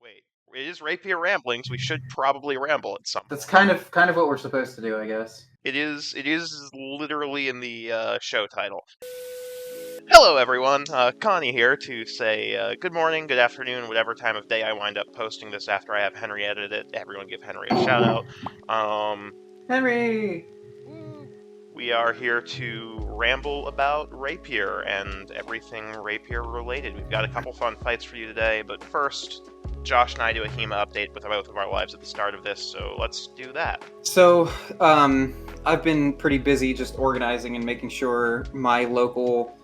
Wait, it is Rapier Ramblings. We should probably ramble at some That's point. kind of what we're supposed to do, I guess. It is literally in the show title. Hello, everyone. Connie here to say good morning, good afternoon, whatever time of day I wind up posting this after I have Henry edit it. Everyone give Henry a shout out. Um, Henry! we are here to ramble about Rapier and everything Rapier related. We've got a couple fun fights for you today, but first, Josh and I do a HEMA update with both of our lives at the start of this, so let's do that. So, I've been pretty busy just organizing and making sure my local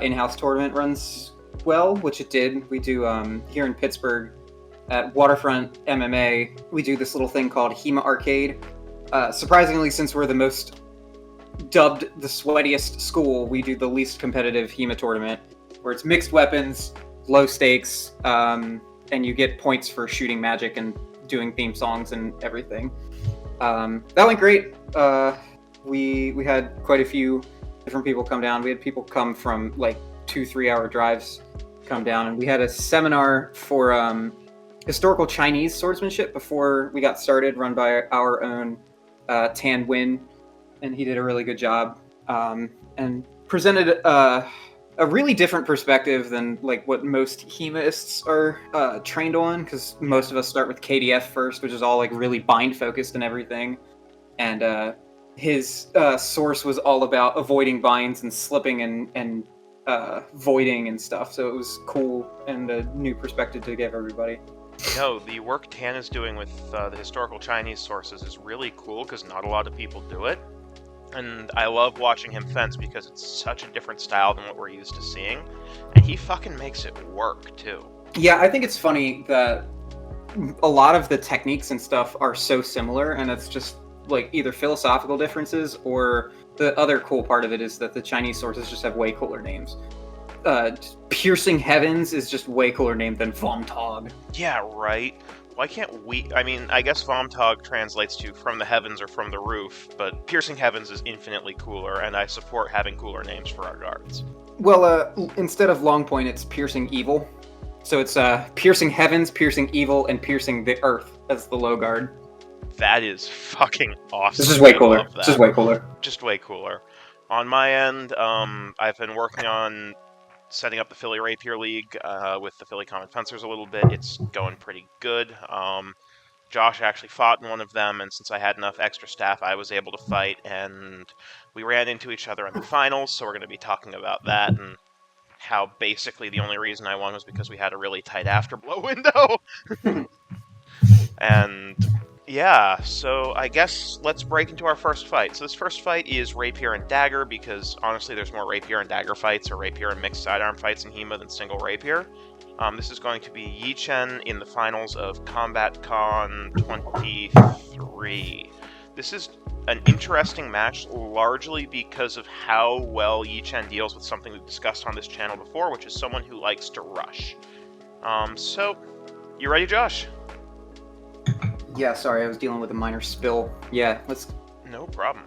in-house tournament runs well, which it did. We do here in Pittsburgh at Waterfront MMA. We do this little thing called HEMA Arcade. Surprisingly, since we're the most dubbed the sweatiest school, we do the least competitive HEMA tournament, where it's mixed weapons, low stakes, and you get points for shooting magic and doing theme songs and everything. That went great. We had quite a few different people come down. We had people come from like 2-3 hour drives come down, and we had a seminar for historical Chinese swordsmanship before we got started, run by our own Tan Win, and he did a really good job and presented a really different perspective than like what most HEMAists are trained on, because most of us start with KDF first, which is all like really bind focused and everything, and his source was all about avoiding binds and slipping and voiding and stuff, so it was cool and a new perspective to give everybody. No, the work Tan is doing with the historical Chinese sources is really cool because not a lot of people do it. And I love watching him fence because it's such a different style than what we're used to seeing. And he fucking makes it work, too. Yeah, I think it's funny that a lot of the techniques and stuff are so similar, and it's just like either philosophical differences, or the other cool part of it is that the Chinese sources just have way cooler names. Piercing Heavens is just way cooler name than Vomtog. Yeah, right? Why can't we... I mean, I guess Vomtog translates to from the heavens or from the roof, but Piercing Heavens is infinitely cooler, and I support having cooler names for our guards. Well, instead of Long Point, it's Piercing Evil. So it's Piercing Heavens, Piercing Evil, and Piercing the Earth as the low guard. That is fucking awesome. This is way cooler. This is way cooler. Just way cooler. On my end, I've been working on setting up the Philly Rapier League with the Philly Common Fencers a little bit. It's going pretty good. Josh actually fought in one of them, and since I had enough extra staff, I was able to fight, and we ran into each other in the finals, so we're going to be talking about that, and how basically the only reason I won was because we had a really tight afterblow window. And yeah, so I guess let's break into our first fight. So this first fight is Rapier and Dagger, because honestly there's more Rapier and Dagger fights, or Rapier and mixed sidearm fights in HEMA than single Rapier. This is going to be Yi Chen in the finals of CombatCon 23. This is an interesting match, largely because of how well Yi Chen deals with something we've discussed on this channel before, which is someone who likes to rush. So, you ready, Josh? Yeah, sorry, I was dealing with a minor spill. Yeah, let's... No problem.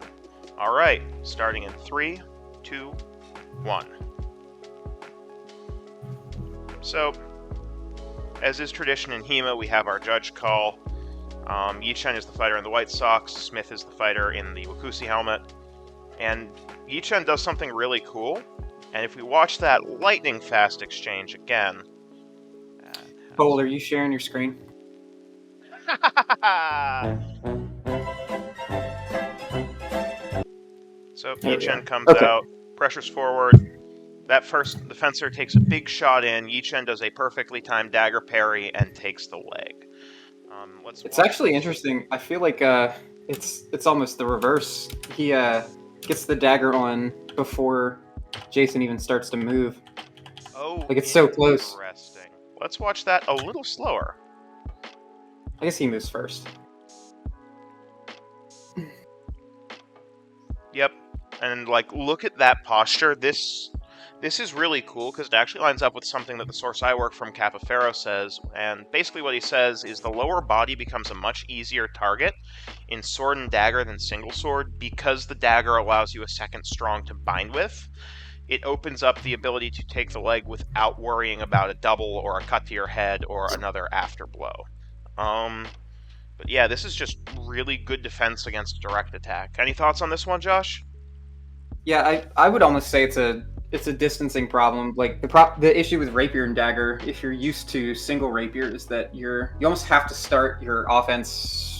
Alright, starting in 3, 2, 1. So, as is tradition in HEMA, we have our judge call. Yi Chen is the fighter in the White Sox, Smith is the fighter in the Wakusi helmet. And Yi Chen does something really cool, and if we watch that lightning fast exchange again... Cole, are you sharing your screen? So Yi Chen comes out, pressures forward. The fencer takes a big shot in. Yi Chen does a perfectly timed dagger parry and takes the leg. It's actually interesting. I feel like it's almost the reverse. He gets the dagger on before Jason even starts to move. Oh, like it's so close. Interesting. Let's watch that a little slower. I guess he moves first. Yep, and like look at that posture. This is really cool because it actually lines up with something that the source I work from, Capofero, says. And basically what he says is the lower body becomes a much easier target in sword and dagger than single sword because the dagger allows you a second strong to bind with. it opens up the ability to take the leg without worrying about a double or a cut to your head or another afterblow. But yeah, this is just really good defense against direct attack. Any thoughts on this one, Josh? Yeah, I would almost say it's a distancing problem. Like the issue with rapier and dagger, if you're used to single rapier, is that you almost have to start your offense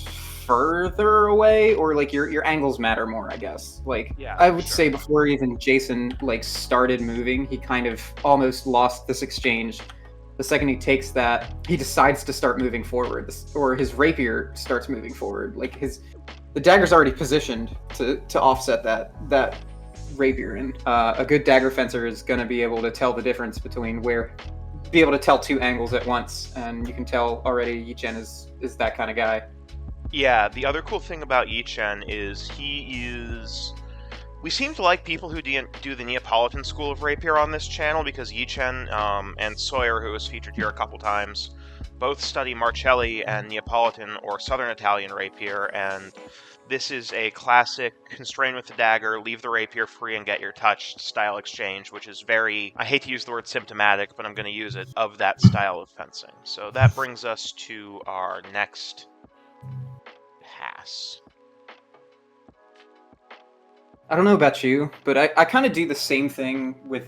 further away, or like your angles matter more, I guess. Like Yeah, I for would sure. say before even Jason like started moving, he kind of almost lost this exchange. The second he takes that, he decides to start moving forward, or his rapier starts moving forward. Like the dagger's already positioned to offset that rapier, and a good dagger fencer is going to be able to tell the difference between be able to tell two angles at once, and you can tell already Yi Chen is that kind of guy. Yeah, the other cool thing about Yichen is we seem to like people who do the Neapolitan school of rapier on this channel because Yichen and Sawyer, who was featured here a couple times, both study Marcelli and Neapolitan or Southern Italian rapier, and this is a classic constrain with the dagger, leave the rapier free and get your touch style exchange, which is very, I hate to use the word symptomatic, but I'm going to use it, of that style of fencing. So that brings us to our next pass. I don't know about you, but I kind of do the same thing with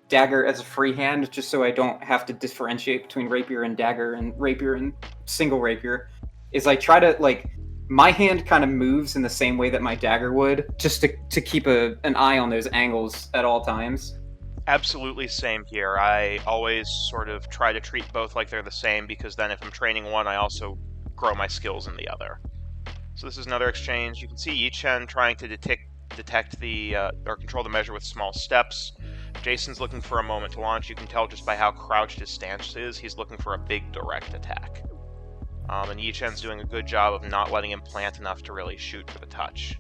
dagger as a free hand, just so I don't have to differentiate between rapier and dagger and rapier and single rapier. Is I try to like my hand kind of moves in the same way that my dagger would, just to keep an eye on those angles at all times. Absolutely same here. I always sort of try to treat both like they're the same because then if I'm training one, I also grow my skills in the other. So this is another exchange. You can see Yichen trying to detect the or control the measure with small steps. Jason's looking for a moment to launch. You can tell just by how crouched his stance is. He's looking for a big direct attack. And Yichen's doing a good job of not letting him plant enough to really shoot for the touch.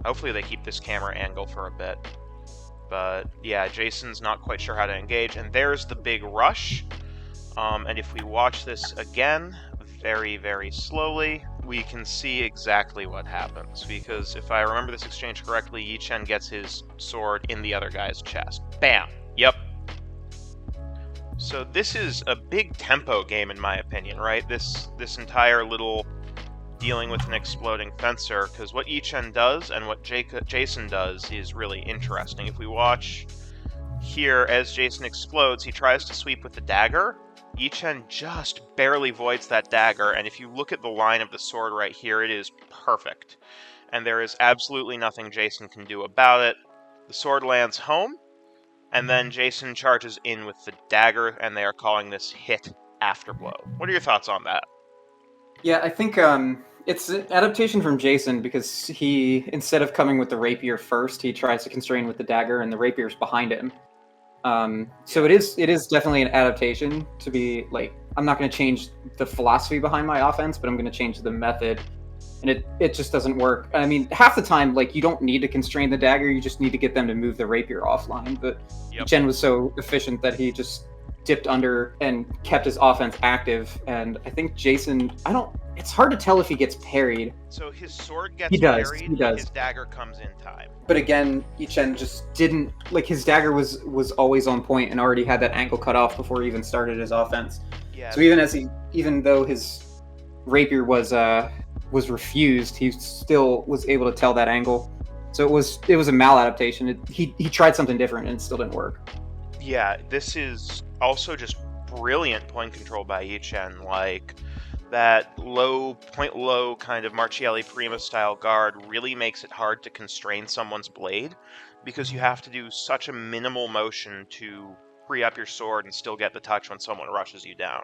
Hopefully they keep this camera angle for a bit. But yeah, Jason's not quite sure how to engage. And there's the big rush. And if we watch this again, very, very slowly, we can see exactly what happens. Because if I remember this exchange correctly, Yichen gets his sword in the other guy's chest. Bam! Yep. So this is a big tempo game in my opinion, right? This entire little dealing with an exploding fencer, because what Yichen does and what Jason does is really interesting. If we watch here, as Jason explodes, he tries to sweep with the dagger. Yichen just barely voids that dagger, and if you look at the line of the sword right here, it is perfect. And there is absolutely nothing Jason can do about it. The sword lands home, and then Jason charges in with the dagger, and they are calling this hit afterblow. What are your thoughts on that? Yeah, I think it's an adaptation from Jason because he, instead of coming with the rapier first, he tries to constrain with the dagger, and the rapier's behind him. So it is definitely an adaptation to be like, I'm not going to change the philosophy behind my offense, but I'm going to change the method, and it just doesn't work. I mean, half the time, like, you don't need to constrain the dagger, you just need to get them to move the rapier offline. But Chen was so efficient that he just dipped under and kept his offense active. And I think Jason, it's hard to tell if he gets parried. So his sword gets He does. parried, He does. his dagger comes in time. But again, Yichen just didn't, like, his dagger was always on point and already had that ankle cut off before he even started his offense. Yeah. So even though his rapier was refused, he still was able to tell that angle. So it was a maladaptation. He tried something different and it still didn't work. Yeah, this is also just brilliant point control by Yichen. Like, that point low kind of Marcielli Prima style guard really makes it hard to constrain someone's blade because you have to do such a minimal motion to free up your sword and still get the touch when someone rushes you down.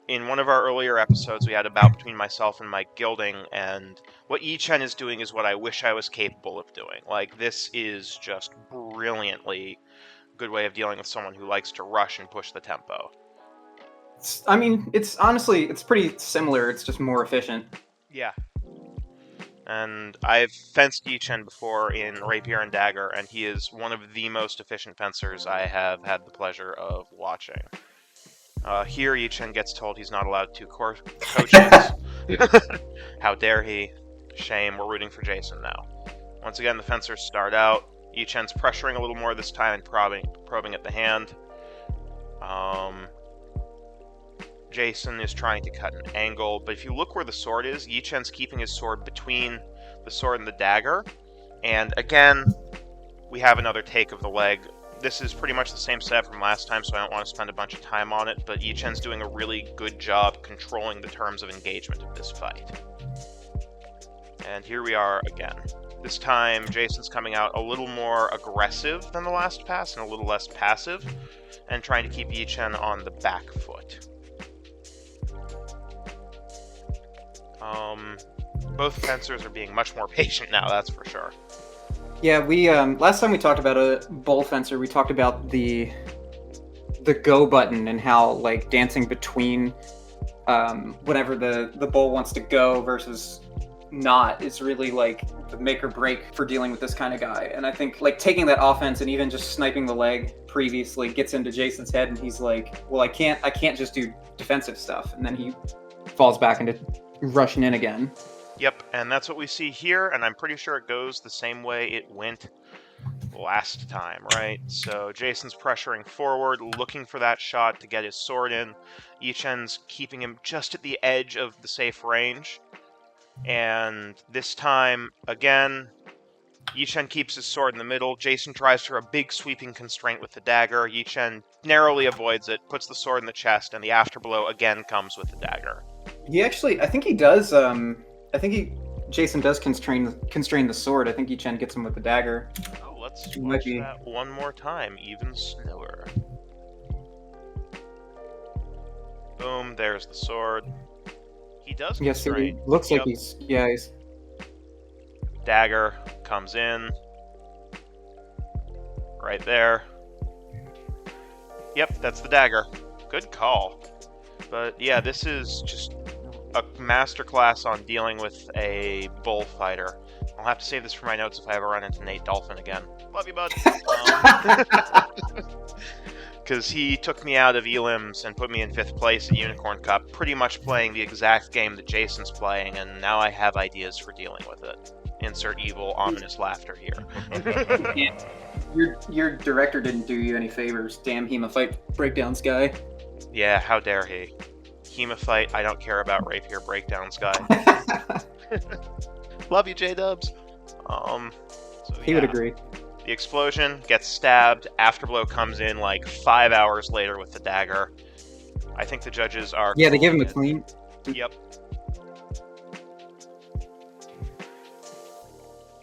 In one of our earlier episodes, we had a bout between myself and Mike Gilding, and what Yichen is doing is what I wish I was capable of doing. Like, this is just brilliantly good way of dealing with someone who likes to rush and push the tempo. I mean, it's pretty similar. It's just more efficient. Yeah. And I've fenced Yichen before in Rapier and Dagger, and he is one of the most efficient fencers I have had the pleasure of watching. Here, Yichen gets told he's not allowed to coaches. How dare he? Shame, we're rooting for Jason now. Once again, the fencers start out. Yi-Chen's pressuring a little more this time and probing at the hand. Jason is trying to cut an angle, but if you look where the sword is, Yi-Chen's keeping his sword between the sword and the dagger. And again, we have another take of the leg. This is pretty much the same setup from last time, so I don't want to spend a bunch of time on it, but Yi-Chen's doing a really good job controlling the terms of engagement of this fight. And here we are again. This time, Jason's coming out a little more aggressive than the last pass and a little less passive, and trying to keep Yi-Chen on the back foot. Both fencers are being much more patient now, that's for sure. Yeah, we last time we talked about a bull fencer, we talked about the go button and how like dancing between whenever the bull wants to go versus not is really like the make or break for dealing with this kind of guy. And I think like taking that offense and even just sniping the leg previously gets into Jason's head, and he's like, well, I can't just do defensive stuff, and then he falls back into rushing in again. Yep, and that's what we see here, and I'm pretty sure it goes the same way it went last time, right? So Jason's pressuring forward, looking for that shot to get his sword in. Yi-Chen's keeping him just at the edge of the safe range. And this time, again, Yi-Chen keeps his sword in the middle. Jason tries for a big sweeping constraint with the dagger. Yi-Chen narrowly avoids it, puts the sword in the chest, and the afterblow again comes with the dagger. He actually, I think he does, Jason does constrain the sword. I think Yi-Chen gets him with the dagger. Oh, let's watch that one more time, even slower. Boom, there's the sword. He does constrain. Yes, he looks like he's... Dagger comes in. Right there. Yep, that's the dagger. Good call. But yeah, this is just a masterclass on dealing with a bullfighter. I'll have to save this for my notes if I ever run into Nate Dolphin again. Love you, bud. Because he took me out of Elims and put me in 5th place at Unicorn Cup, pretty much playing the exact game that Jason's playing, and now I have ideas for dealing with it. Insert evil, ominous laughter here. Your director didn't do you any favors. Damn Hemophyte breakdowns guy. Yeah, how dare he. Hemophyte, I don't care about Rapier breakdowns guy. Love you, J-Dubs. He would agree. The explosion, gets stabbed, afterblow comes in like 5 hours later with the dagger. I think the judges are... Yeah, they give him a clean. Yep.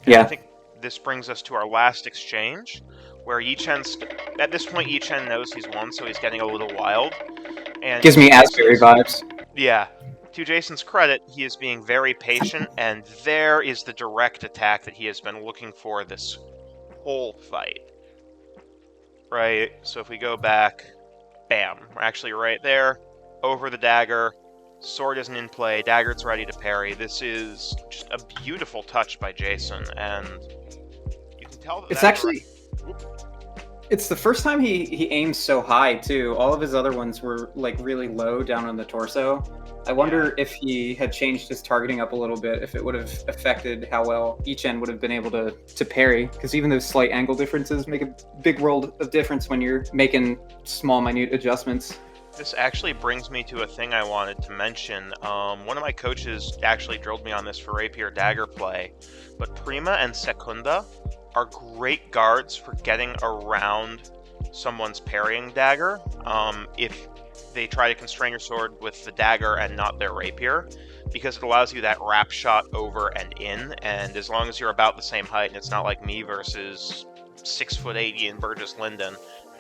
Yeah. I think this brings us to our last exchange, where Yi-Chen's... At this point, Yi-Chen knows he's won, so he's getting a little wild. And gives me Asbury vibes. Yeah. To Jason's credit, he is being very patient, and there is the direct attack that he has been looking for this whole fight. Right, so if we go back, bam, we're actually right there, over the dagger, sword isn't in play, dagger's ready to parry. This is just a beautiful touch by Jason, and you can tell that it's actually... It's the first time he aims so high, too. All of his other ones were, like, really low down on the torso. I wonder if he had changed his targeting up a little bit, if it would have affected how well Yi-Chen would have been able to parry. Because even those slight angle differences make a big world of difference when you're making small, minute adjustments. This actually brings me to a thing I wanted to mention. One of my coaches actually drilled me on this for Rapier dagger play, but Prima and Secunda are great guards for getting around someone's parrying dagger if they try to constrain your sword with the dagger and not their rapier, because it allows you that wrap shot over and in, and as long as you're about the same height and it's not like me versus 6'8" Ian Burgess Linden,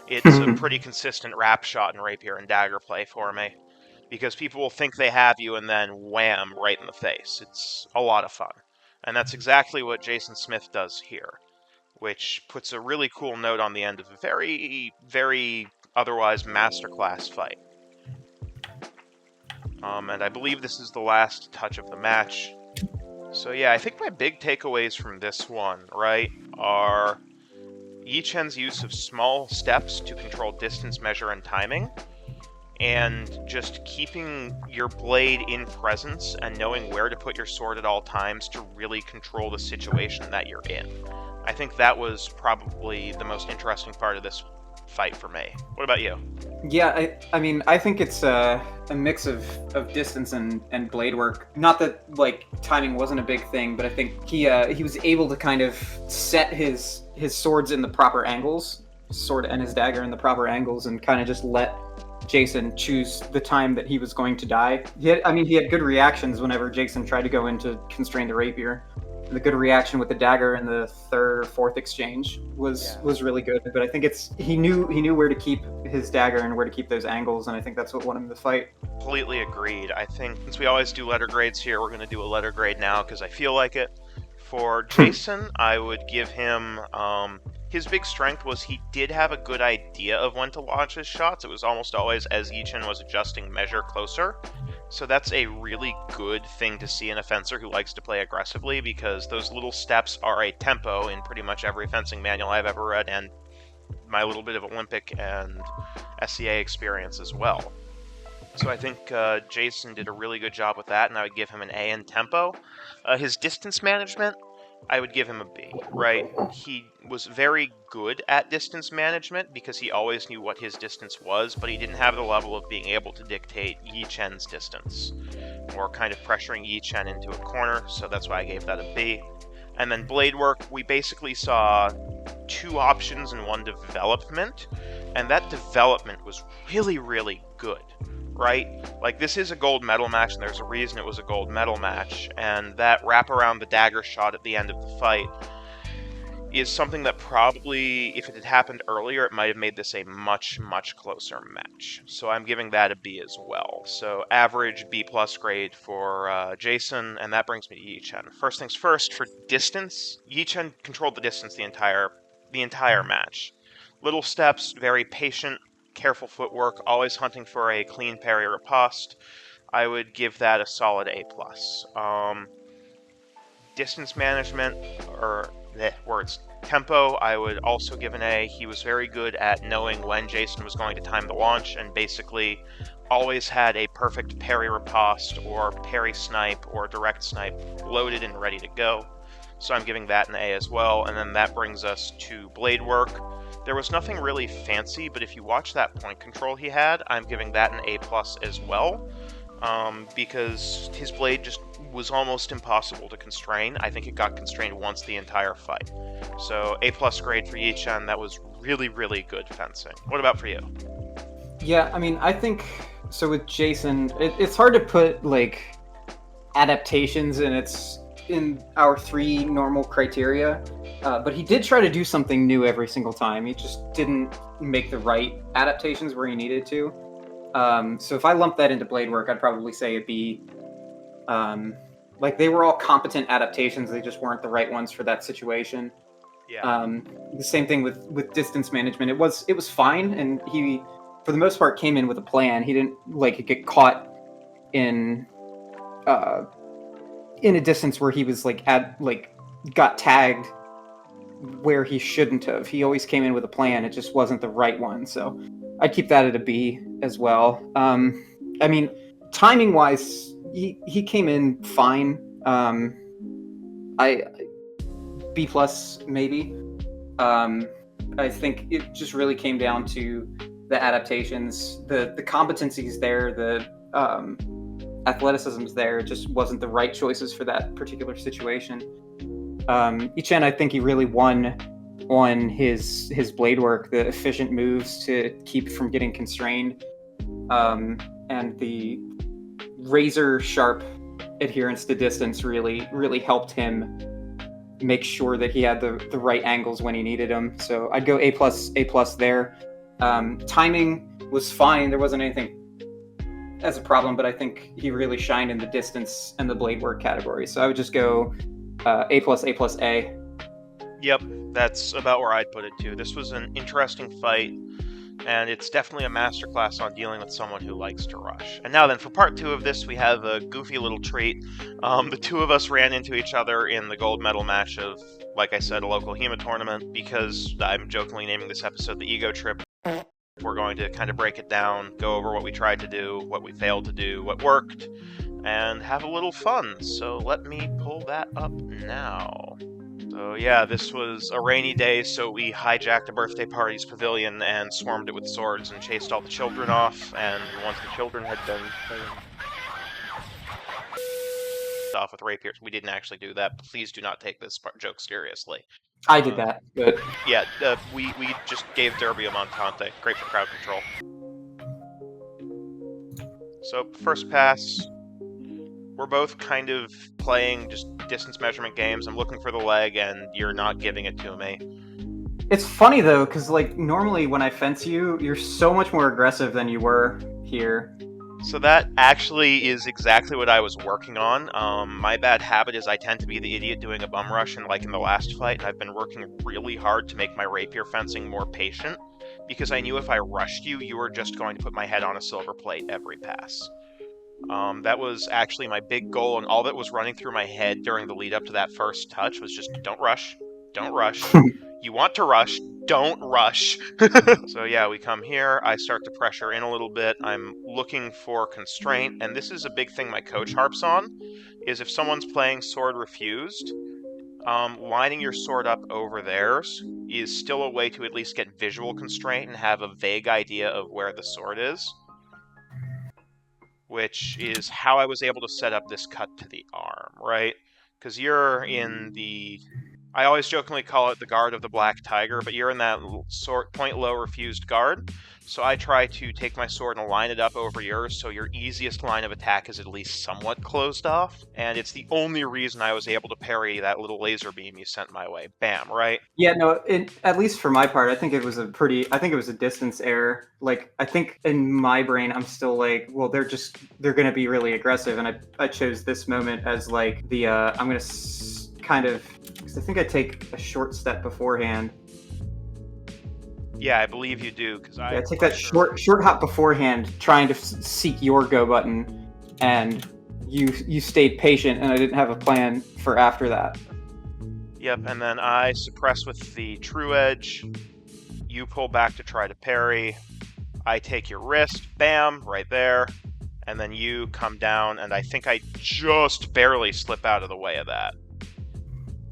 it's a pretty consistent wrap shot in rapier and dagger play for me, because people will think they have you and then wham, right in the face. It's a lot of fun. And that's exactly what Jason Smith does here, which puts a really cool note on the end of a very, very otherwise masterclass fight. And I believe this is the last touch of the match. So yeah, I think my big takeaways from this one, right, are Yi-Chen's use of small steps to control distance, measure, and timing, and just keeping your blade in presence and knowing where to put your sword at all times to really control the situation that you're in. I think that was probably the most interesting part of this fight for me. What about you? Yeah, I mean, I think it's a mix of distance and blade work. Not that like timing wasn't a big thing, but I think he was able to kind of set his swords in the proper angles, sword and his dagger in the proper angles, and kind of just let Jason choose the time that he was going to die. He had good reactions whenever Jason tried to go in to constrain the rapier. The good reaction with the dagger in the third or fourth exchange was really good. But I think he knew where to keep his dagger and where to keep those angles, and I think that's what won him the fight. Completely agreed. I think since we always do letter grades here, we're going to do a letter grade now because I feel like it. For Jason, I would give him his big strength was he did have a good idea of when to launch his shots. It was almost always as Ichin was adjusting measure closer. So that's a really good thing to see in a fencer who likes to play aggressively, because those little steps are a tempo in pretty much every fencing manual I've ever read, and my little bit of Olympic and SCA experience as well. So I think Jason did a really good job with that, and I would give him an A in tempo. His distance management, I would give him a B, right? He was very good at distance management because he always knew what his distance was, but he didn't have the level of being able to dictate Yi Chen's distance, or kind of pressuring Yi Chen into a corner, so that's why I gave that a B. And then blade work, we basically saw two options and one development, and that development was really, really good. Right? Like, this is a gold medal match, and there's a reason it was a gold medal match, and that wrap around the dagger shot at the end of the fight is something that probably, if it had happened earlier, it might have made this a much, much closer match. So I'm giving that a B as well. So average B plus grade for Jason, and that brings me to Yi Chen. First things first, for distance, Yi Chen controlled the distance the entire match. Little steps, very patient, careful footwork, always hunting for a clean parry riposte. I would give that a solid A+. Distance management, or tempo, I would also give an A. He was very good at knowing when Jason was going to time the launch, and basically always had a perfect parry riposte or parry snipe or direct snipe loaded and ready to go. So I'm giving that an A as well. And then that brings us to blade work. There was nothing really fancy, but if you watch that point control he had, I'm giving that an A+ as well, because his blade just was almost impossible to constrain. I think it got constrained once the entire fight. So A+ grade for Yi Chen. That was really, really good fencing. What about for you? Yeah, I mean, I think so with Jason, it's hard to put like adaptations in our three normal criteria. But he did try to do something new every single time. He just didn't make the right adaptations where he needed to. So if I lump that into blade work, I'd probably say a B. Like, they were all competent adaptations. They just weren't the right ones for that situation. Yeah. The same thing with distance management. It was fine, and he, for the most part, came in with a plan. He didn't like get caught in a distance where he was got tagged where he shouldn't have. He always came in with a plan. It just wasn't the right one. So I'd keep that at a B as well. I mean, timing wise, he came in fine. I B plus maybe. I think it just really came down to the adaptations, the competencies there, the athleticism's there. It just wasn't the right choices for that particular situation. Ichin, I think he really won on his blade work, the efficient moves to keep from getting constrained, and the razor sharp adherence to distance really helped him make sure that he had the right angles when he needed them. So I'd go A+ there. Timing was fine. There wasn't anything as a problem, but I think he really shined in the distance and the blade work category. So I would just go A+A+A. Yep, that's about where I'd put it too. This was an interesting fight, and it's definitely a masterclass on dealing with someone who likes to rush. And now then, for part 2 of this, we have a goofy little treat. The two of us ran into each other in the gold medal match of, like I said, a local HEMA tournament, because I'm jokingly naming this episode the Ego Trip. We're going to kind of break it down, go over what we tried to do, what we failed to do, what worked, and have a little fun. So let me pull that up now. So yeah, this was a rainy day, so we hijacked a birthday party's pavilion and swarmed it with swords and chased all the children off, and once the children had been off with rapiers, we didn't actually do that. Please do not take this joke seriously. I did that, but Yeah, we just gave Derby a Montante. Great for crowd control. So, first pass, we're both kind of playing just distance measurement games. I'm looking for the leg, and you're not giving it to me. it's funny though, because like normally when I fence you, you're so much more aggressive than you were here. So that actually is exactly what I was working on. My bad habit is I tend to be the idiot doing a bum rush, and like in the last fight, I've been working really hard to make my rapier fencing more patient, because I knew if I rushed you, you were just going to put my head on a silver plate every pass. That was actually my big goal, and all that was running through my head during the lead up to that first touch was just don't rush, don't rush. You want to rush, don't rush. So yeah, we come here, I start to pressure in a little bit, I'm looking for constraint, and this is a big thing my coach harps on, is if someone's playing sword refused, lining your sword up over theirs is still a way to at least get visual constraint and have a vague idea of where the sword is, which is how I was able to set up this cut to the arm, right? Because you're in the... I always jokingly call it the guard of the black tiger, but you're in that point low refused guard. So I try to take my sword and line it up over yours so your easiest line of attack is at least somewhat closed off. And it's the only reason I was able to parry that little laser beam you sent my way. Bam, right? Yeah, no, at least for my part, I think it was a distance error. Like, I think in my brain, I'm still like, well, they're going to be really aggressive. And I chose this moment as like I'm going to kind of, because I think I take a short step beforehand. Yeah, I believe you do, because I take that short hop beforehand, trying to seek your go button, and you stayed patient, and I didn't have a plan for after that. Yep, and then I suppress with the true edge. You pull back to try to parry. I take your wrist, bam, right there, and then you come down, and I think I just barely slip out of the way of that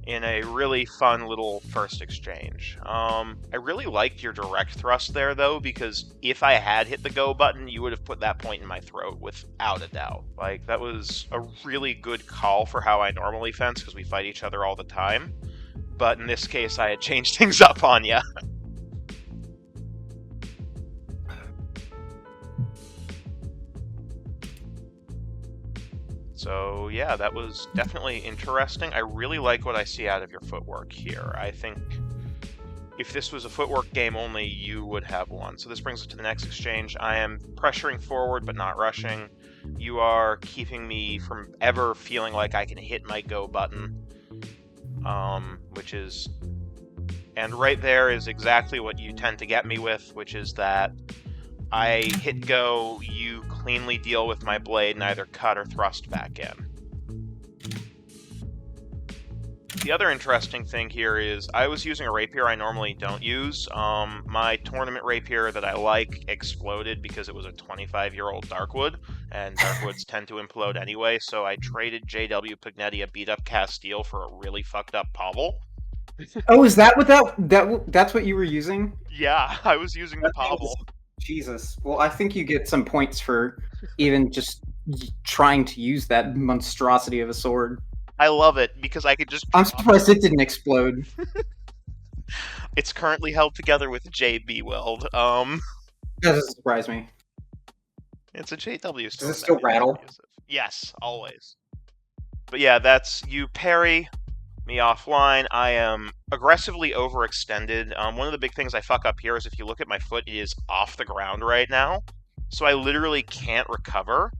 in a really fun little first exchange. I really liked your direct thrust there, though, because if I had hit the go button, you would have put that point in my throat without a doubt. Like, that was a really good call for how I normally fence, because we fight each other all the time. But in this case, I had changed things up on you. So yeah, that was definitely interesting. I really like what I see out of your footwork here. I think if this was a footwork game only, you would have won. So this brings us to the next exchange. I am pressuring forward but not rushing. You are keeping me from ever feeling like I can hit my go button, which is... And right there is exactly what you tend to get me with, which is that I hit go, you cleanly deal with my blade and either cut or thrust back in. The other interesting thing here is I was using a rapier I normally don't use. My tournament rapier that I like exploded because it was a 25-year-old Darkwood, and Darkwoods tend to implode anyway, so I traded JW Pignetti a beat-up Castile for a really fucked up Pavel. Oh, is that what that's what you were using? Yeah, I was using the Pavel. Jesus. Well, I think you get some points for even just trying to use that monstrosity of a sword. I love it, because I could just... I'm surprised it didn't explode. It's currently held together with JB Weld. That doesn't surprise me. It's a JW. Does it still rattle? Yes, always. But yeah, that's you parry me offline. I am aggressively overextended. One of the big things I fuck up here is if you look at my foot, it is off the ground right now. So I literally can't recover.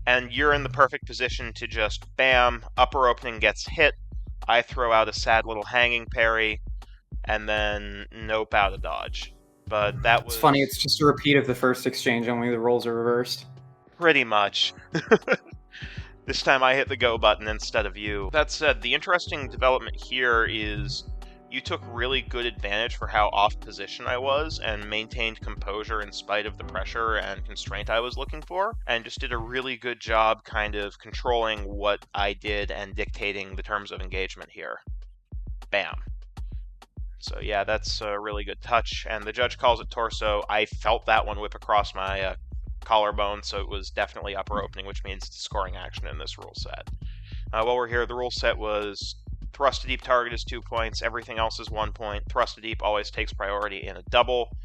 And you're in the perfect position to just, bam, upper opening gets hit. I throw out a sad little hanging parry, and then nope out of dodge. But that was... It's funny, it's just a repeat of the first exchange, only the roles are reversed. Pretty much. This time I hit the go button instead of you. That said, the interesting development here is you took really good advantage for how off position I was and maintained composure in spite of the pressure and constraint I was looking for, and just did a really good job kind of controlling what I did and dictating the terms of engagement here. Bam. So yeah, that's a really good touch, and the judge calls it torso. I felt that one whip across my collarbone, so it was definitely upper opening, which means it's a scoring action in this rule set. While we're here, the rule set was thrust to deep target is 2 points, everything else is 1 point. Thrust to deep always takes priority in a double.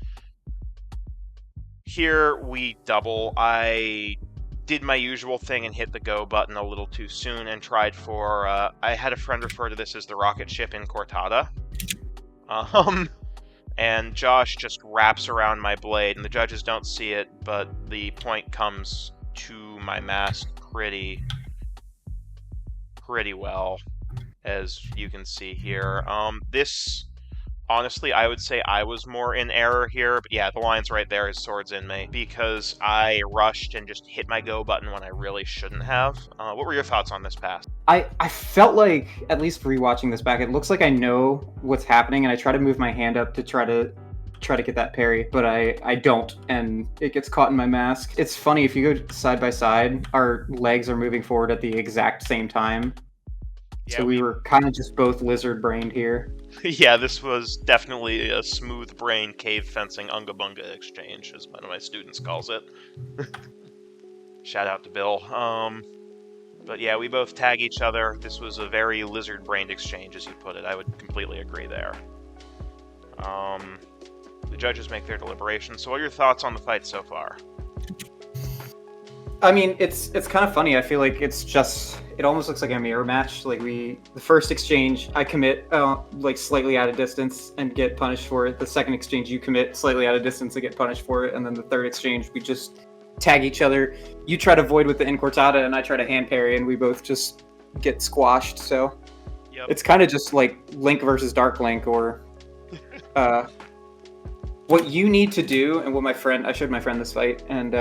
Here we double. I did my usual thing and hit the go button a little too soon and tried for, I had a friend refer to this as the rocket ship in Cortada. And Josh just wraps around my blade, and the judges don't see it, but the point comes to my mask pretty well, as you can see here. This, honestly, I would say I was more in error here, but yeah, the line's right there, his sword's in me, because I rushed and just hit my go button when I really shouldn't have. What were your thoughts on this pass? I felt like, at least rewatching this back, it looks like I know what's happening, and I try to move my hand up to try to get that parry, but I don't, and it gets caught in my mask. It's funny, if you go side by side, our legs are moving forward at the exact same time. Yeah, so we were kind of just both lizard-brained here. Yeah, this was definitely a smooth brain cave fencing unga bunga exchange, as one of my students calls it. Shout out to Bill. But yeah, we both tag each other. This was a very lizard-brained exchange, as you put it. I would completely agree there. The judges make their deliberations. So what are your thoughts on the fight so far? I mean, it's kind of funny. I feel like it almost looks like a mirror match. Like the first exchange, I commit like slightly out of distance and get punished for it. The second exchange, you commit slightly out of distance and get punished for it. And then the third exchange, we just tag each other. You try to void with the incortada, and I try to hand parry, and we both just get squashed. So yep. It's kind of just like Link versus Dark Link, or what you need to do, and what I showed my friend this fight, and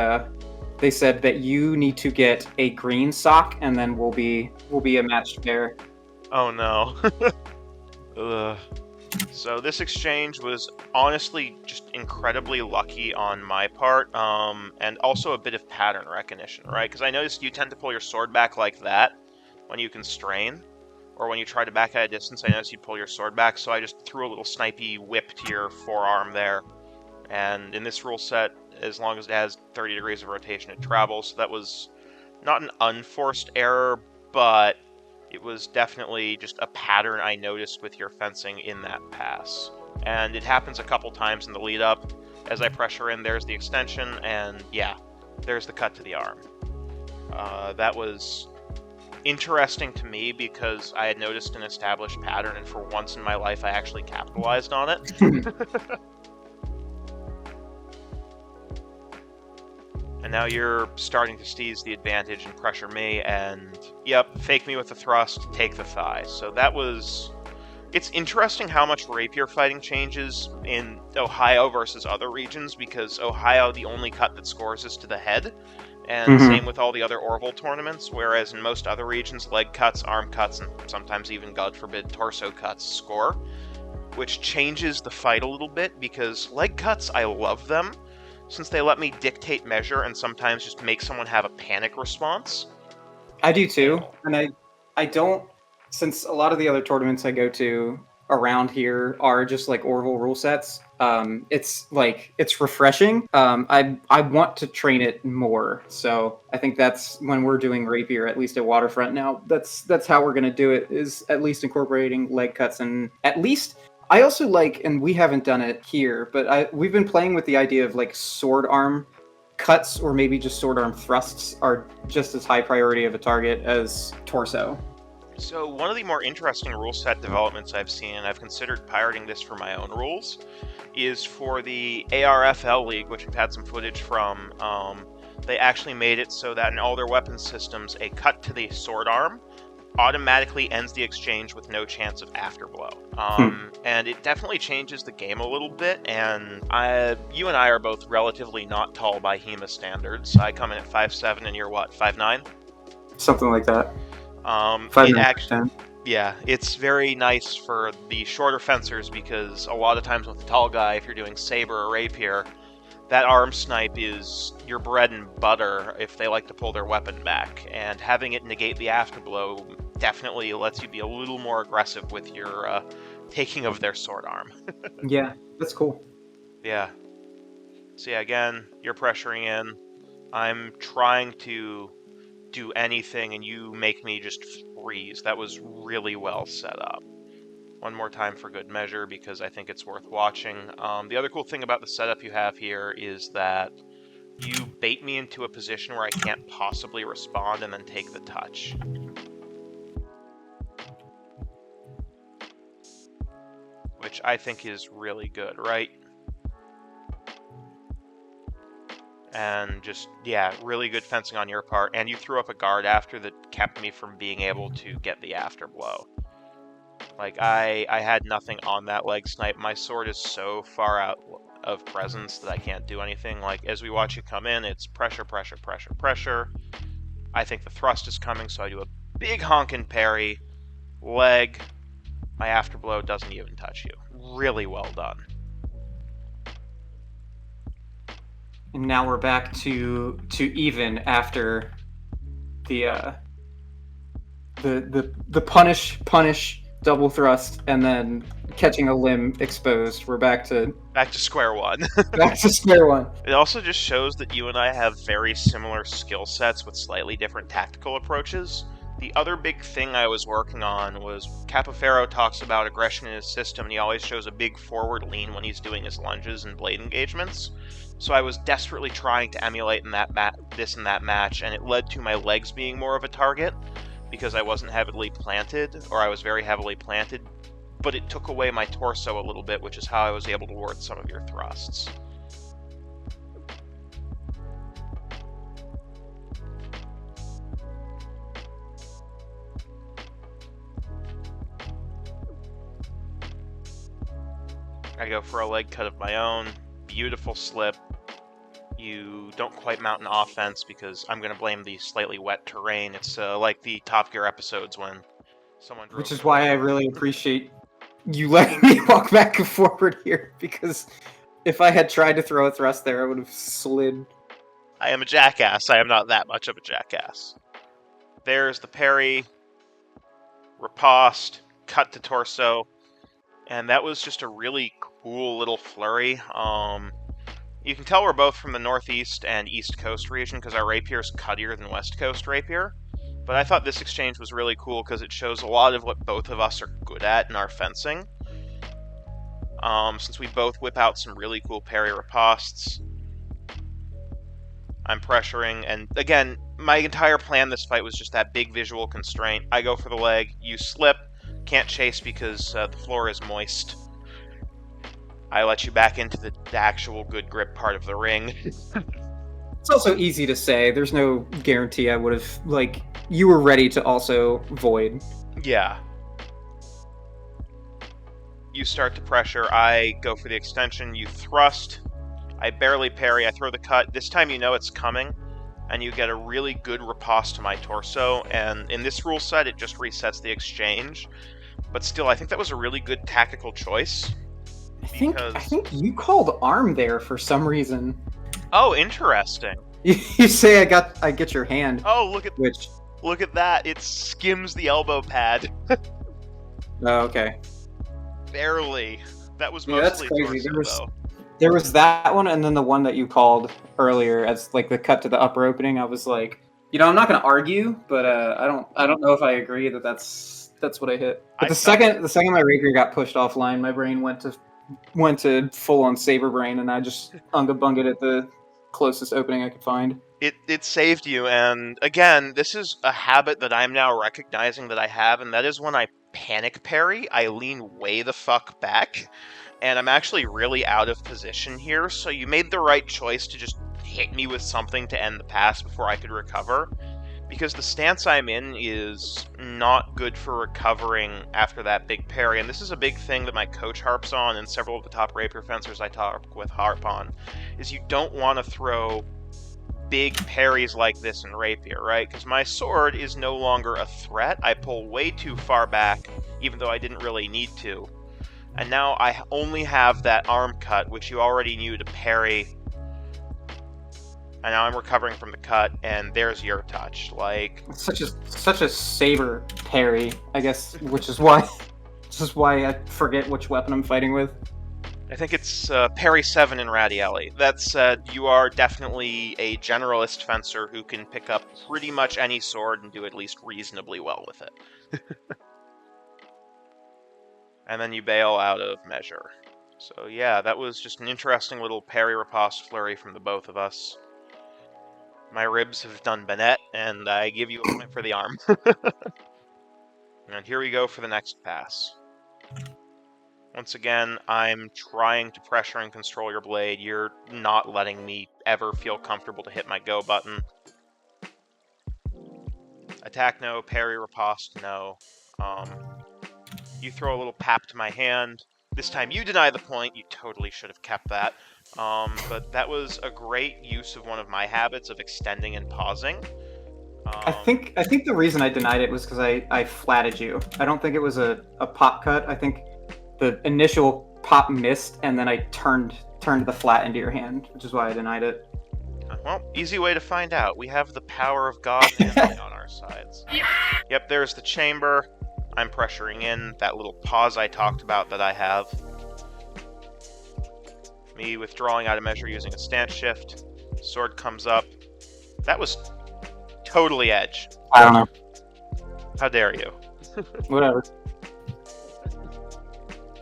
they said that you need to get a green sock, and then we'll be a matched pair. Oh no. Ugh. So this exchange was honestly just incredibly lucky on my part, and also a bit of pattern recognition, right? Because I noticed you tend to pull your sword back like that when you constrain, or when you try to back at a distance. I noticed you'd pull your sword back, so I just threw a little snipey whip to your forearm there. And in this rule set, as long as it has 30 degrees of rotation, it travels. So that was not an unforced error, but it was definitely just a pattern I noticed with your fencing in that pass. And it happens a couple times in the lead up. As I pressure in, there's the extension, and yeah, there's the cut to the arm. That was interesting to me because I had noticed an established pattern, and for once in my life I actually capitalized on it. And now you're starting to seize the advantage and pressure me, and yep, fake me with the thrust, take the thigh. So that was... It's interesting how much rapier fighting changes in Ohio versus other regions, because Ohio, the only cut that scores is to the head, and same with all the other Orville tournaments, whereas in most other regions, leg cuts, arm cuts, and sometimes even, God forbid, torso cuts score, which changes the fight a little bit, because leg cuts, I love them, since they let me dictate measure and sometimes just make someone have a panic response. I do too, and I don't, since a lot of the other tournaments I go to around here are just like Orville rule sets, it's refreshing. I want to train it more, so I think that's when we're doing Rapier, at least at Waterfront now, that's how we're going to do it, is at least incorporating leg cuts. And at least I also like, and we haven't done it here, but we've been playing with the idea of like sword arm cuts, or maybe just sword arm thrusts are just as high priority of a target as torso. So one of the more interesting rule set developments I've seen, and I've considered pirating this for my own rules, is for the ARFL League, which we've had some footage from. They actually made it so that in all their weapon systems, a cut to the sword arm automatically ends the exchange with no chance of afterblow. And it definitely changes the game a little bit, and you and I are both relatively not tall by HEMA standards. I come in at 5'7", and you're what, 5'9"? Something like that. Yeah, it's very nice for the shorter fencers because a lot of times with the tall guy, if you're doing saber or rapier, that arm snipe is your bread and butter if they like to pull their weapon back, and having it negate the afterblow definitely lets you be a little more aggressive with your taking of their sword arm. Yeah, that's cool. Yeah. So yeah, again, you're pressuring in. I'm trying to do anything, and you make me just freeze. That was really well set up. One more time for good measure because I think it's worth watching. The other cool thing about the setup you have here is that you bait me into a position where I can't possibly respond and then take the touch. Which I think is really good, right? And just, yeah, really good fencing on your part. And you threw up a guard after that kept me from being able to get the afterblow. Like, I had nothing on that leg snipe. My sword is so far out of presence that I can't do anything. Like, as we watch you come in, it's pressure, pressure, pressure, pressure. I think the thrust is coming, so I do a big honkin' parry. Leg. My afterblow doesn't even touch you. Really well done. And now we're back to even after the the punish double thrust and then catching a limb exposed. We're back to square one. back to square one. It also just shows that you and I have very similar skill sets with slightly different tactical approaches. The other big thing I was working on was Capoferro talks about aggression in his system, and he always shows a big forward lean when he's doing his lunges and blade engagements. So I was desperately trying to emulate in this and that match, and it led to my legs being more of a target because I wasn't heavily planted, or I was very heavily planted, but it took away my torso a little bit, which is how I was able to ward some of your thrusts. I go for a leg cut of my own. Beautiful slip. You don't quite mount an offense because I'm going to blame the slightly wet terrain. It's like the Top Gear episodes when someone drove. Which is why I really appreciate you letting me walk back and forward here, because if I had tried to throw a thrust there, I would have slid. I am a jackass. I am not that much of a jackass. There's the parry, riposte, cut to torso, and that was just a really cool little flurry. You can tell we're both from the Northeast and East Coast region because our rapier's cuttier than West Coast rapier. But I thought this exchange was really cool because it shows a lot of what both of us are good at in our fencing. Since we both whip out some really cool parry ripostes. I'm pressuring, and again, my entire plan this fight was just that big visual constraint. I go for the leg, you slip, can't chase because the floor is moist. I let you back into the actual good grip part of the ring. It's also easy to say. There's no guarantee I would have, like, you were ready to also void. Yeah. You start to pressure, I go for the extension, you thrust, I barely parry, I throw the cut. This time you know it's coming, and you get a really good riposte to my torso, and in this rule set it just resets the exchange. But still, I think that was a really good tactical choice. I think you called arm there for some reason. Oh, interesting. You say I get your hand. Oh, look at that! It skims the elbow pad. Oh, okay. Barely. That was Yeah, that's mostly crazy. torso, though. There was that one, and then the one that you called earlier as like the cut to the upper opening. I was like, I'm not going to argue, but I don't know if I agree that that's what I hit. But the second my rapier got pushed offline, my brain went to full on saber brain, and I just unga bunged at the closest opening I could find. It saved you, and again, this is a habit that I'm now recognizing that I have, and that is when I panic parry, I lean way the fuck back, and I'm actually really out of position here, so you made the right choice to just hit me with something to end the pass before I could recover, because the stance I'm in is not good for recovering after that big parry, and this is a big thing that my coach harps on, and several of the top rapier fencers I talk with harp on, is you don't want to throw big parries like this in Rapier, right? Because my sword is no longer a threat. I pull way too far back, even though I didn't really need to. And now I only have that arm cut, which you already knew to parry. And now I'm recovering from the cut, and there's your touch. Like, It's such a saber parry, I guess, which is why I forget which weapon I'm fighting with. I think it's parry 7 in Radielli. That said, you are definitely a generalist fencer who can pick up pretty much any sword and do at least reasonably well with it. And then you bail out of measure. So yeah, that was just an interesting little parry riposte flurry from the both of us. My ribs have done Bennett, and I give you a point for the arm. And here we go for the next pass. Once again, I'm trying to pressure and control your blade. You're not letting me ever feel comfortable to hit my go button. Attack no, parry riposte no. You throw a little pap to my hand. This time you deny the point. You totally should have kept that. But that was a great use of one of my habits of extending and pausing. I think the reason I denied it was because I flatted you. I don't think it was a pop cut. I think the initial pop missed, and then I turned the flat into your hand, which is why I denied it. Well, easy way to find out. We have the power of God and Emily on our sides. Yep, there's the chamber. I'm pressuring in that little pause I talked about that I have. Me withdrawing out of measure using a stance shift. Sword comes up. That was totally edge. I don't know. How dare you? Whatever.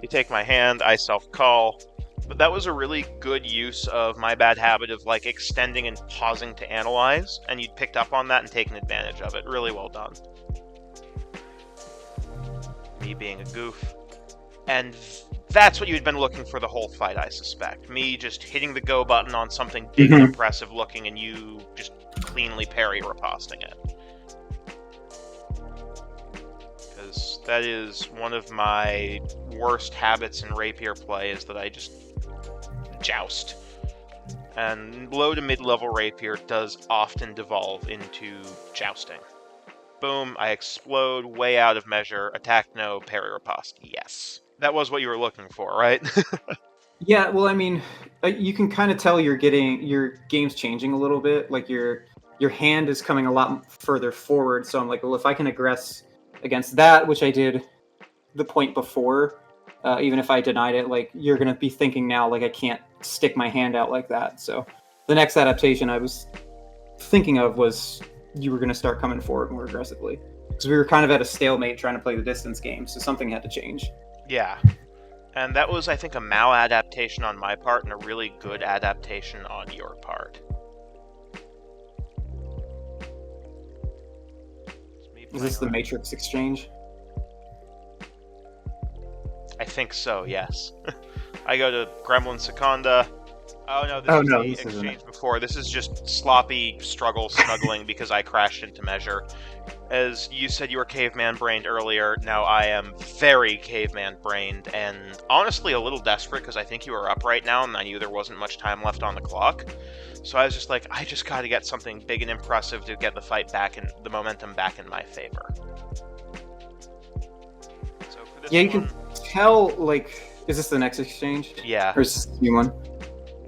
You take my hand, I self-call. But that was a really good use of my bad habit of like extending and pausing to analyze, and you'd picked up on that and taken advantage of it. Really well done. Me being a goof. And that's what you'd been looking for the whole fight, I suspect. Me just hitting the go button on something big and impressive looking, and you just cleanly parry riposting it. Because that is one of my worst habits in Rapier play, is that I just joust. And low to mid-level Rapier does often devolve into jousting. Boom, I explode way out of measure. Attack no, parry riposte. Yes. That was what you were looking for, right? Yeah, well, I mean, you can kind of tell your game's changing a little bit. Like your hand is coming a lot further forward. So I'm like, well, if I can aggress against that, which I did the point before, even if I denied it, like you're gonna be thinking now, like I can't stick my hand out like that. So the next adaptation I was thinking of was you were gonna start coming forward more aggressively, because we were kind of at a stalemate trying to play the distance game. So something had to change. Yeah. And that was, I think, a maladaptation on my part and a really good adaptation on your part. Is this the Matrix exchange? I think so, yes. I go to Gremlin Seconda. Oh no, this is the exchange before. This is just sloppy struggle snuggling because I crashed into measure. As you said, you were caveman-brained earlier. Now I am very caveman-brained, and honestly a little desperate because I think you were up right now, and I knew there wasn't much time left on the clock. So I was just like, I just got to get something big and impressive to get the fight back and the momentum back in my favor. So for this you can tell. Like, is this the next exchange? Yeah. Or is this the new one?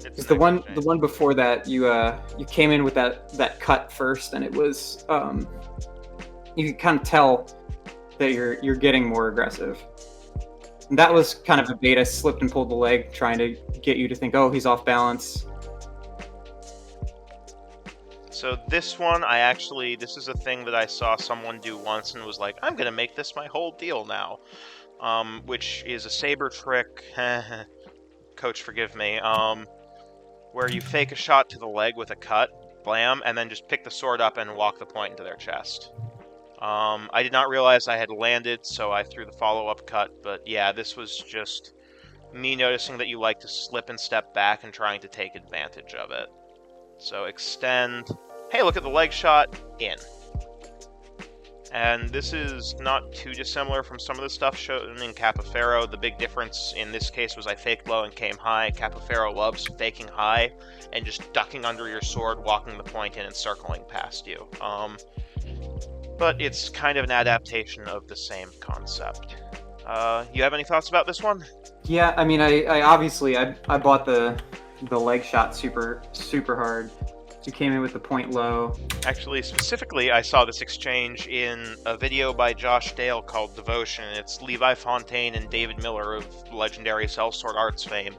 It's the one before that. You came in with that cut first, and it was you can kind of tell that you're getting more aggressive. And that was kind of a bait. I slipped and pulled the leg, trying to get you to think, oh, he's off balance. So this one, this is a thing that I saw someone do once and was like, I'm gonna make this my whole deal now. Which is a saber trick, coach forgive me, where you fake a shot to the leg with a cut, blam, and then just pick the sword up and walk the point into their chest. I did not realize I had landed, so I threw the follow-up cut, but yeah, this was just me noticing that you like to slip and step back and trying to take advantage of it. So extend, hey, look at the leg shot, in. And this is not too dissimilar from some of the stuff shown in Capofero. The big difference in this case was I faked low and came high. Capofero loves faking high and just ducking under your sword, walking the point in, and circling past you. But it's kind of an adaptation of the same concept. You have any thoughts about this one? Yeah, I mean, I obviously I bought the leg shot super hard. You came in with the point low. Actually, specifically, I saw this exchange in a video by Josh Dale called Devotion. It's Levi Fontaine and David Miller of legendary Sellsword Arts fame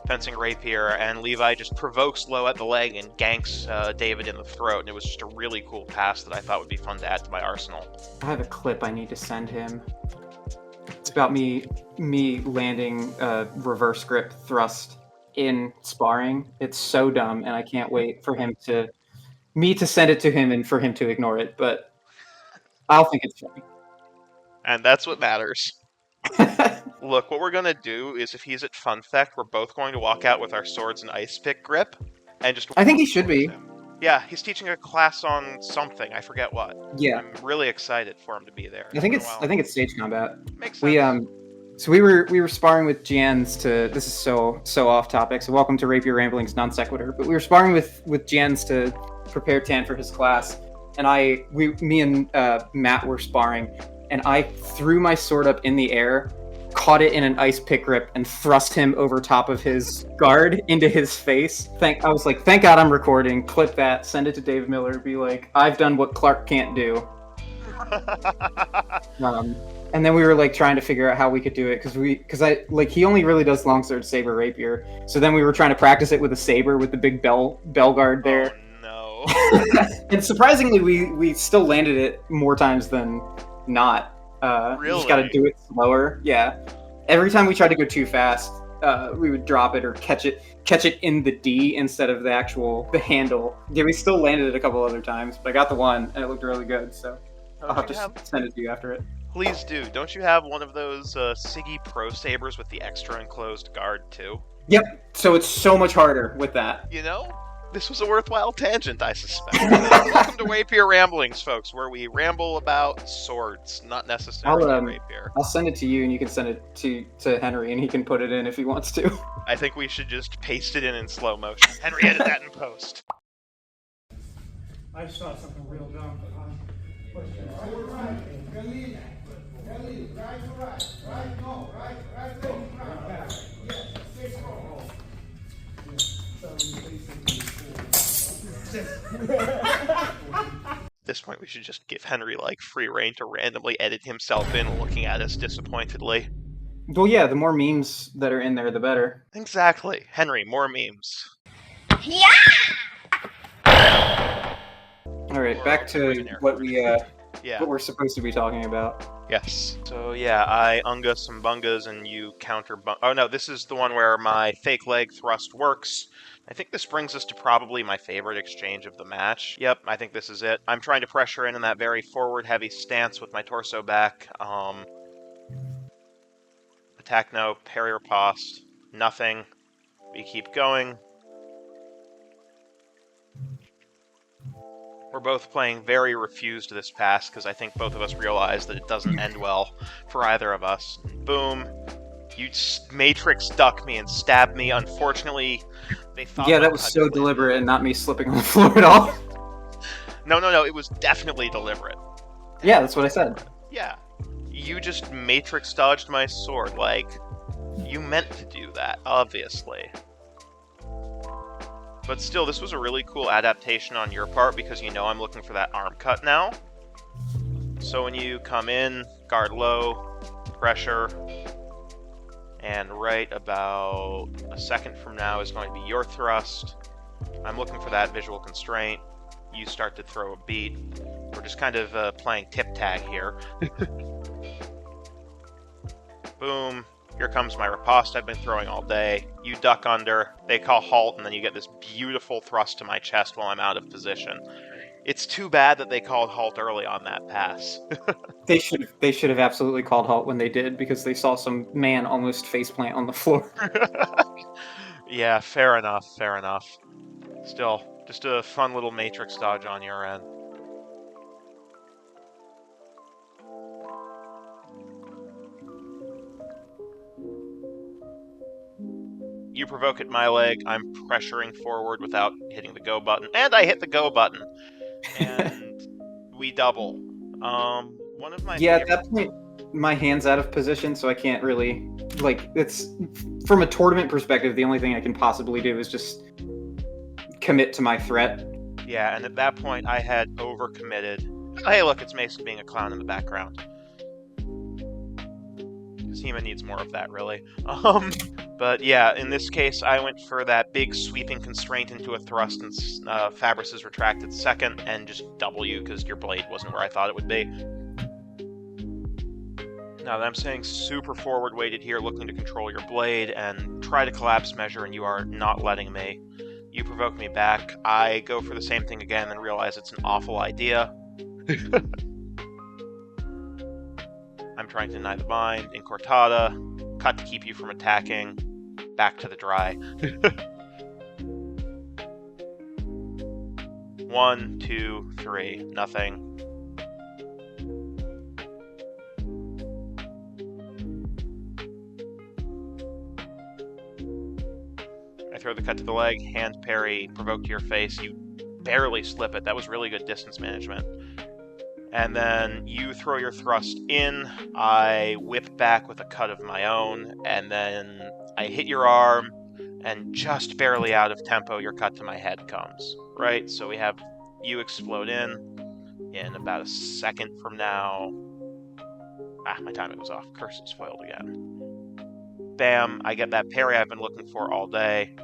fencing Rapier, and Levi just provokes low at the leg and ganks David in the throat, and it was just a really cool pass that I thought would be fun to add to my arsenal. I have a clip I need to send him. It's about me landing a reverse grip thrust in sparring. It's so dumb, and I can't wait for me to send it to him and for him to ignore it, but I'll think it's funny. And that's what matters. Look, what we're going to do is if he's at Fun Fact, we're both going to walk out with our swords and ice pick grip and just... I think he should be. Yeah, he's teaching a class on something. I forget what. Yeah. I'm really excited for him to be there. I think it's stage combat. Makes sense. So we were sparring with Jans to... This is so off topic, so welcome to Rapier Ramblings Non Sequitur. But we were sparring with Jans to prepare Tan for his class, and me and Matt were sparring, and I threw my sword up in the air, caught it in an ice pick grip, and thrust him over top of his guard into his face. I was like, thank God I'm recording. Clip that, send it to Dave Miller, be like, I've done what Clark can't do. And then we were like trying to figure out how we could do it because he only really does longsword, saber, rapier. So then we were trying to practice it with a saber with the big bell guard there. Oh no! And surprisingly, we still landed it more times than not. Really? You just got to do it slower. Yeah. Every time we tried to go too fast, we would drop it or catch it in the D instead of the handle. Yeah, we still landed it a couple other times, but I got the one and it looked really good. So I'll have to send it to you after it. Please do. Don't you have one of those Siggy Pro Sabers with the extra enclosed guard too? Yep. So it's so much harder with that. You know, this was a worthwhile tangent, I suspect. Welcome to Rapier Ramblings, folks, where we ramble about swords, not necessarily rapier. I'll send it to you, and you can send it to Henry, and he can put it in if he wants to. I think we should just paste it in slow motion. Henry, edit that in post. I just saw something real dumb. At this point, we should just give Henry like free reign to randomly edit himself in, looking at us disappointedly. Well, yeah, the more memes that are in there, the better. Exactly, Henry. More memes. Yeah. All right, back to what we're supposed to be talking about. Yes. So yeah, I unga some bungas and you counter Oh no, this is the one where my fake leg thrust works. I think this brings us to probably my favorite exchange of the match. Yep, I think this is it. I'm trying to pressure in that very forward-heavy stance with my torso back. Attack no, parry riposte, nothing. We keep going. We're both playing very refused this pass because I think both of us realize that it doesn't end well for either of us. Boom. You matrix duck me and stab me. Unfortunately, they thought... Yeah, that was so deliberate and not me slipping on the floor at all. No, it was definitely deliberate. Yeah, that's what I said. Yeah. You just matrix dodged my sword. Like, you meant to do that, obviously. But still, this was a really cool adaptation on your part because you know I'm looking for that arm cut now. So when you come in, guard low, pressure, and right about a second from now is going to be your thrust. I'm looking for that visual constraint. You start to throw a beat. We're just kind of playing tip tag here. Boom. Here comes my riposte I've been throwing all day. You duck under, they call halt, and then you get this beautiful thrust to my chest while I'm out of position. It's too bad that they called halt early on that pass. They should have absolutely called halt when they did, because they saw some man almost faceplant on the floor. Yeah, fair enough. Still, just a fun little matrix dodge on your end. You provoke at my leg. I'm pressuring forward without hitting the go button. And I hit the go button. And we double. One of my Yeah, at favorite... that point, my hand's out of position, so I can't really, like, it's, from a tournament perspective, the only thing I can possibly do is just commit to my threat. Yeah, and at that point, I had overcommitted. Hey, look, it's Mason being a clown in the background. Seema needs more of that, really. But yeah, in this case, I went for that big sweeping constraint into a thrust, and Fabris's retracted second, and just W, because your blade wasn't where I thought it would be. Now that I'm saying super forward weighted here, looking to control your blade, and try to collapse measure, and you are not letting me. You provoke me back. I go for the same thing again and realize it's an awful idea. I'm trying to deny the bind. Incortada. Cut to keep you from attacking. Back to the dry. 1, 2, 3. Nothing. I throw the cut to the leg. Hand parry. Provoke to your face. You barely slip it. That was really good distance management. And then you throw your thrust in, I whip back with a cut of my own, and then I hit your arm, and just barely out of tempo, your cut to my head comes, right? So we have you explode in about a second from now. My timing was off. Curse is foiled again. Bam, I get that parry I've been looking for all day.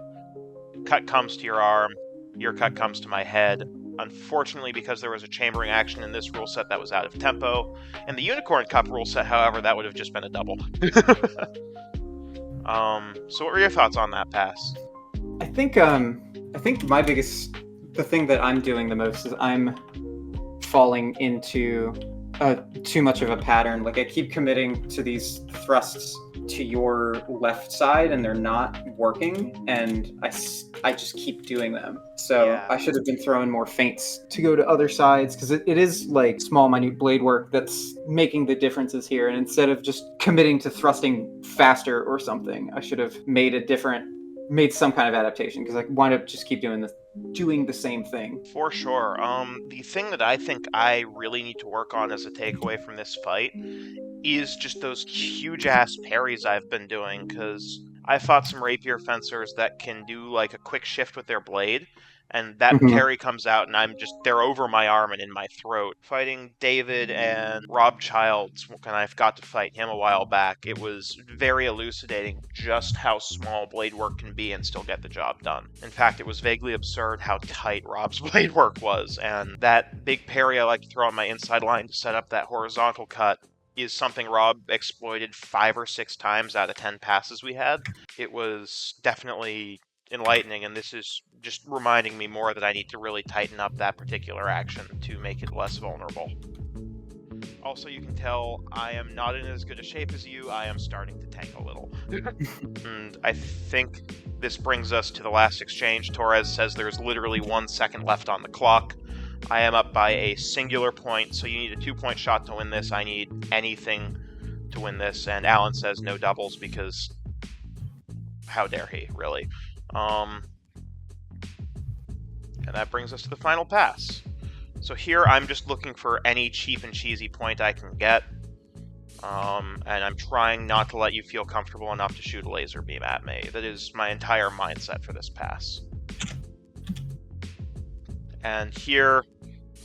Cut comes to your arm, your cut comes to my head. Unfortunately, because there was a chambering action in this rule set, that was out of tempo. In the Unicorn Cup rule set, however, that would have just been a double. So what were your thoughts on that pass? I think the thing that I'm doing the most is I'm falling into too much of a pattern. Like, I keep committing to these thrusts to your left side, and they're not working, and I just keep doing them. So Yeah. I should have been throwing more feints to go to other sides, because it is like small, minute blade work that's making the differences here. And instead of just committing to thrusting faster or something, I should have made some kind of adaptation, because I wind up just keep doing the same thing. For sure. The thing that I think I really need to work on as a takeaway from this fight is just those huge-ass parries I've been doing, because I fought some Rapier fencers that can do, like, a quick shift with their blade, and that parry comes out, and they're over my arm and in my throat. Fighting David and Rob Childs, when I got to fight him a while back, it was very elucidating just how small blade work can be and still get the job done. In fact, it was vaguely absurd how tight Rob's blade work was, and that big parry I like to throw on my inside line to set up that horizontal cut is something Rob exploited 5 or 6 times out of 10 passes we had. It was definitely enlightening, and this is just reminding me more that I need to really tighten up that particular action to make it less vulnerable. Also, you can tell I am not in as good a shape as you. I am starting to tank a little. And I think this brings us to the last exchange. Torres says there's literally 1 second left on the clock. I am up by a singular point, so you need a 2-point shot to win this. I need anything to win this. And Alan says no doubles, because how dare he, really. And that brings us to the final pass. So here I'm just looking for any cheap and cheesy point I can get. And I'm trying not to let you feel comfortable enough to shoot a laser beam at me. That is my entire mindset for this pass. And here,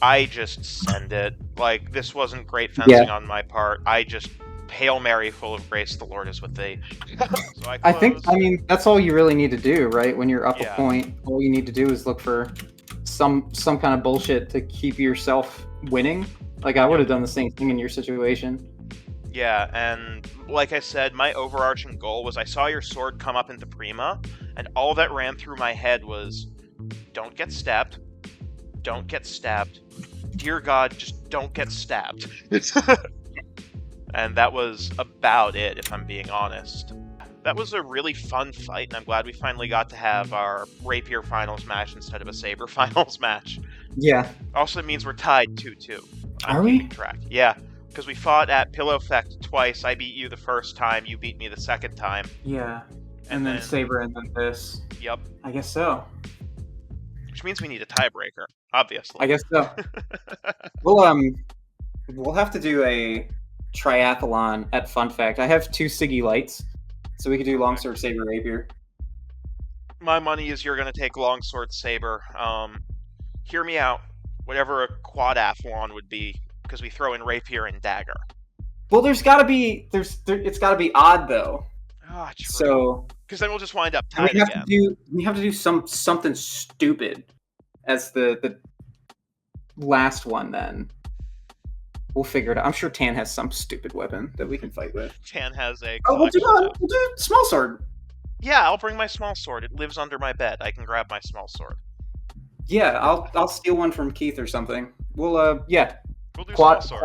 I just send it. Like, this wasn't great fencing on my part. I just Hail Mary, full of grace, the Lord is with thee. So I mean, that's all you really need to do, right? When you're up Yeah. a point, all you need to do is look for some kind of bullshit to keep yourself winning. Like, I would have done the same thing in your situation. Yeah, and like I said, my overarching goal was I saw your sword come up into Prima, and all that ran through my head was, don't get stabbed. Don't get stabbed. Dear God, just don't get stabbed. And that was about it, if I'm being honest. That was a really fun fight, and I'm glad we finally got to have our Rapier finals match instead of a Saber finals match. Yeah. Also, it means we're tied 2-2. Are we? Track. Yeah, because we fought at Pillow Effect twice. I beat you the first time, you beat me the second time. Yeah. And then saber and then this. Yep. I guess so. Which means we need a tiebreaker, obviously. I guess so. We'll have to do a triathlon at Fun Fact. I have 2 Siggy lights, so we could do longsword, saber, rapier. My money is you're going to take longsword, saber. Hear me out. Whatever a quadathlon would be, because we throw in rapier and dagger. Well, it's got to be odd though. Ah, true. So because then we'll just wind up tied again. We have to do something stupid as the last one. Then we'll figure it out. I'm sure Tan has some stupid weapon that we can fight with. Tan has a. We'll do small sword. Yeah, I'll bring my small sword. It lives under my bed. I can grab my small sword. Yeah, I'll steal one from Keith or something. We'll We'll do small sword.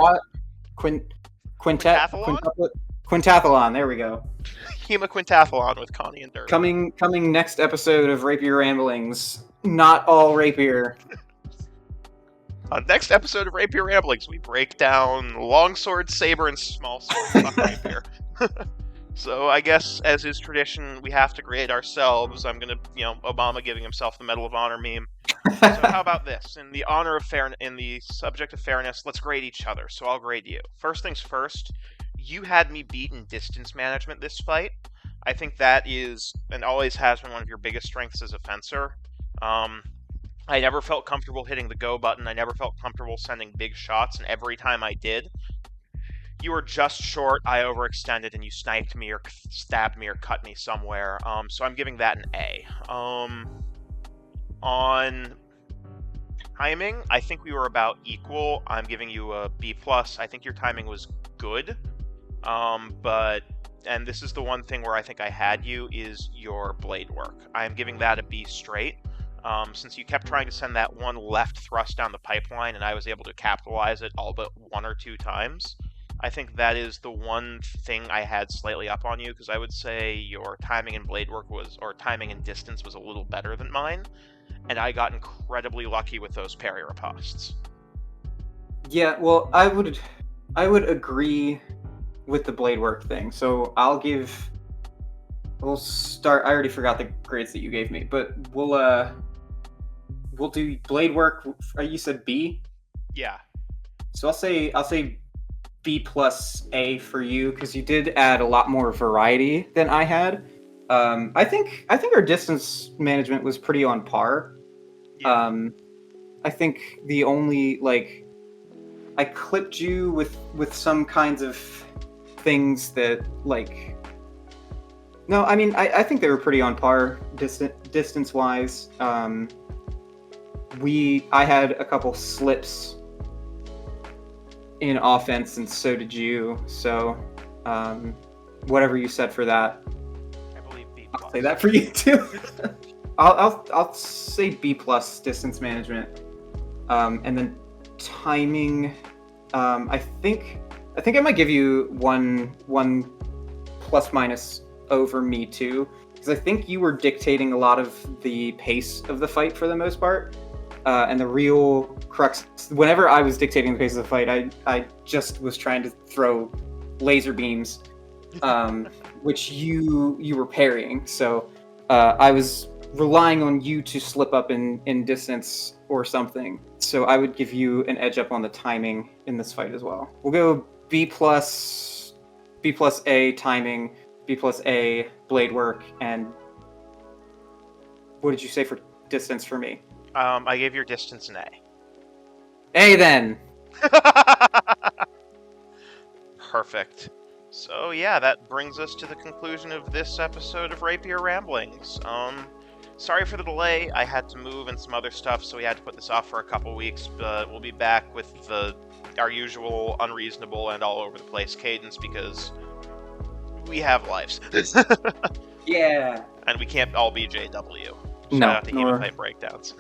Quintathlon. There we go. Hema Quintathlon with Connie and Dirk. Coming next episode of Rapier Ramblings. Not all rapier. On next episode of Rapier Ramblings, we break down longsword, saber, and small sword. Fuck rapier. So I guess, as is tradition, we have to grade ourselves. I'm gonna, Obama giving himself the Medal of Honor meme. So how about this? In the honor of fairness, in the subject of fairness, let's grade each other. So I'll grade you. First things first. You had me beat in distance management this fight. I think that is, and always has been, one of your biggest strengths as a fencer. I never felt comfortable hitting the go button. I never felt comfortable sending big shots, and every time I did, you were just short, I overextended, and you sniped me or stabbed me or cut me somewhere. So I'm giving that an A. On timing, I think we were about equal. I'm giving you a B+. I think your timing was good. And this is the one thing where I think I had you, is your blade work. I'm giving that a B straight. Since you kept trying to send that one left thrust down the pipeline, and I was able to capitalize it all but 1 or 2 times. I think that is the one thing I had slightly up on you, because I would say your timing and blade work timing and distance was a little better than mine, and I got incredibly lucky with those parry ripostes. Yeah, well, I would agree with the blade work thing. So we'll start. I already forgot the grades that you gave me, but we'll do blade work. You said B? Yeah. So I'll say B+ A for you, because you did add a lot more variety than I had. I think our distance management was pretty on par. Yeah. I think the only, I clipped you with some kinds of things that, no, I mean, I think they were pretty on par distance wise. I had a couple slips in offense, and so did you. So, whatever you said for that, I believe B+. I'll say that for you too. I'll say B+ distance management, and then timing. I think I might give you one ± over me too, because I think you were dictating a lot of the pace of the fight for the most part. And the real crux, whenever I was dictating the pace of the fight, I just was trying to throw laser beams, which you were parrying. So I was relying on you to slip up in distance or something. So I would give you an edge up on the timing in this fight as well. We'll go B+ A timing, B+ A blade work, and what did you say for distance for me? I gave your distance an A. A then! Perfect. So yeah, that brings us to the conclusion of this episode of Rapier Ramblings. Sorry for the delay. I had to move and some other stuff, so we had to put this off for a couple weeks, but we'll be back with our usual unreasonable and all over the place cadence, because we have lives. Yeah. And we can't all be JW. No. Shout out to Hematite Breakdowns.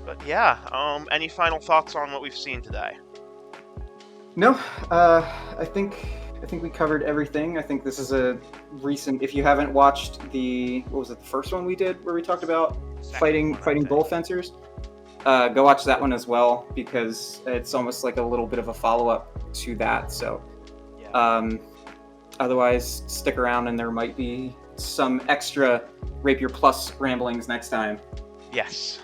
But yeah, any final thoughts on what we've seen today? No, I think we covered everything. I think this is a recent. If you haven't watched the first one we did where we talked about fighting bull fencers, go watch that one as well, because it's almost like a little bit of a follow-up to that. So, yeah. Otherwise, stick around and there might be some extra Rapier Plus ramblings next time. Yes.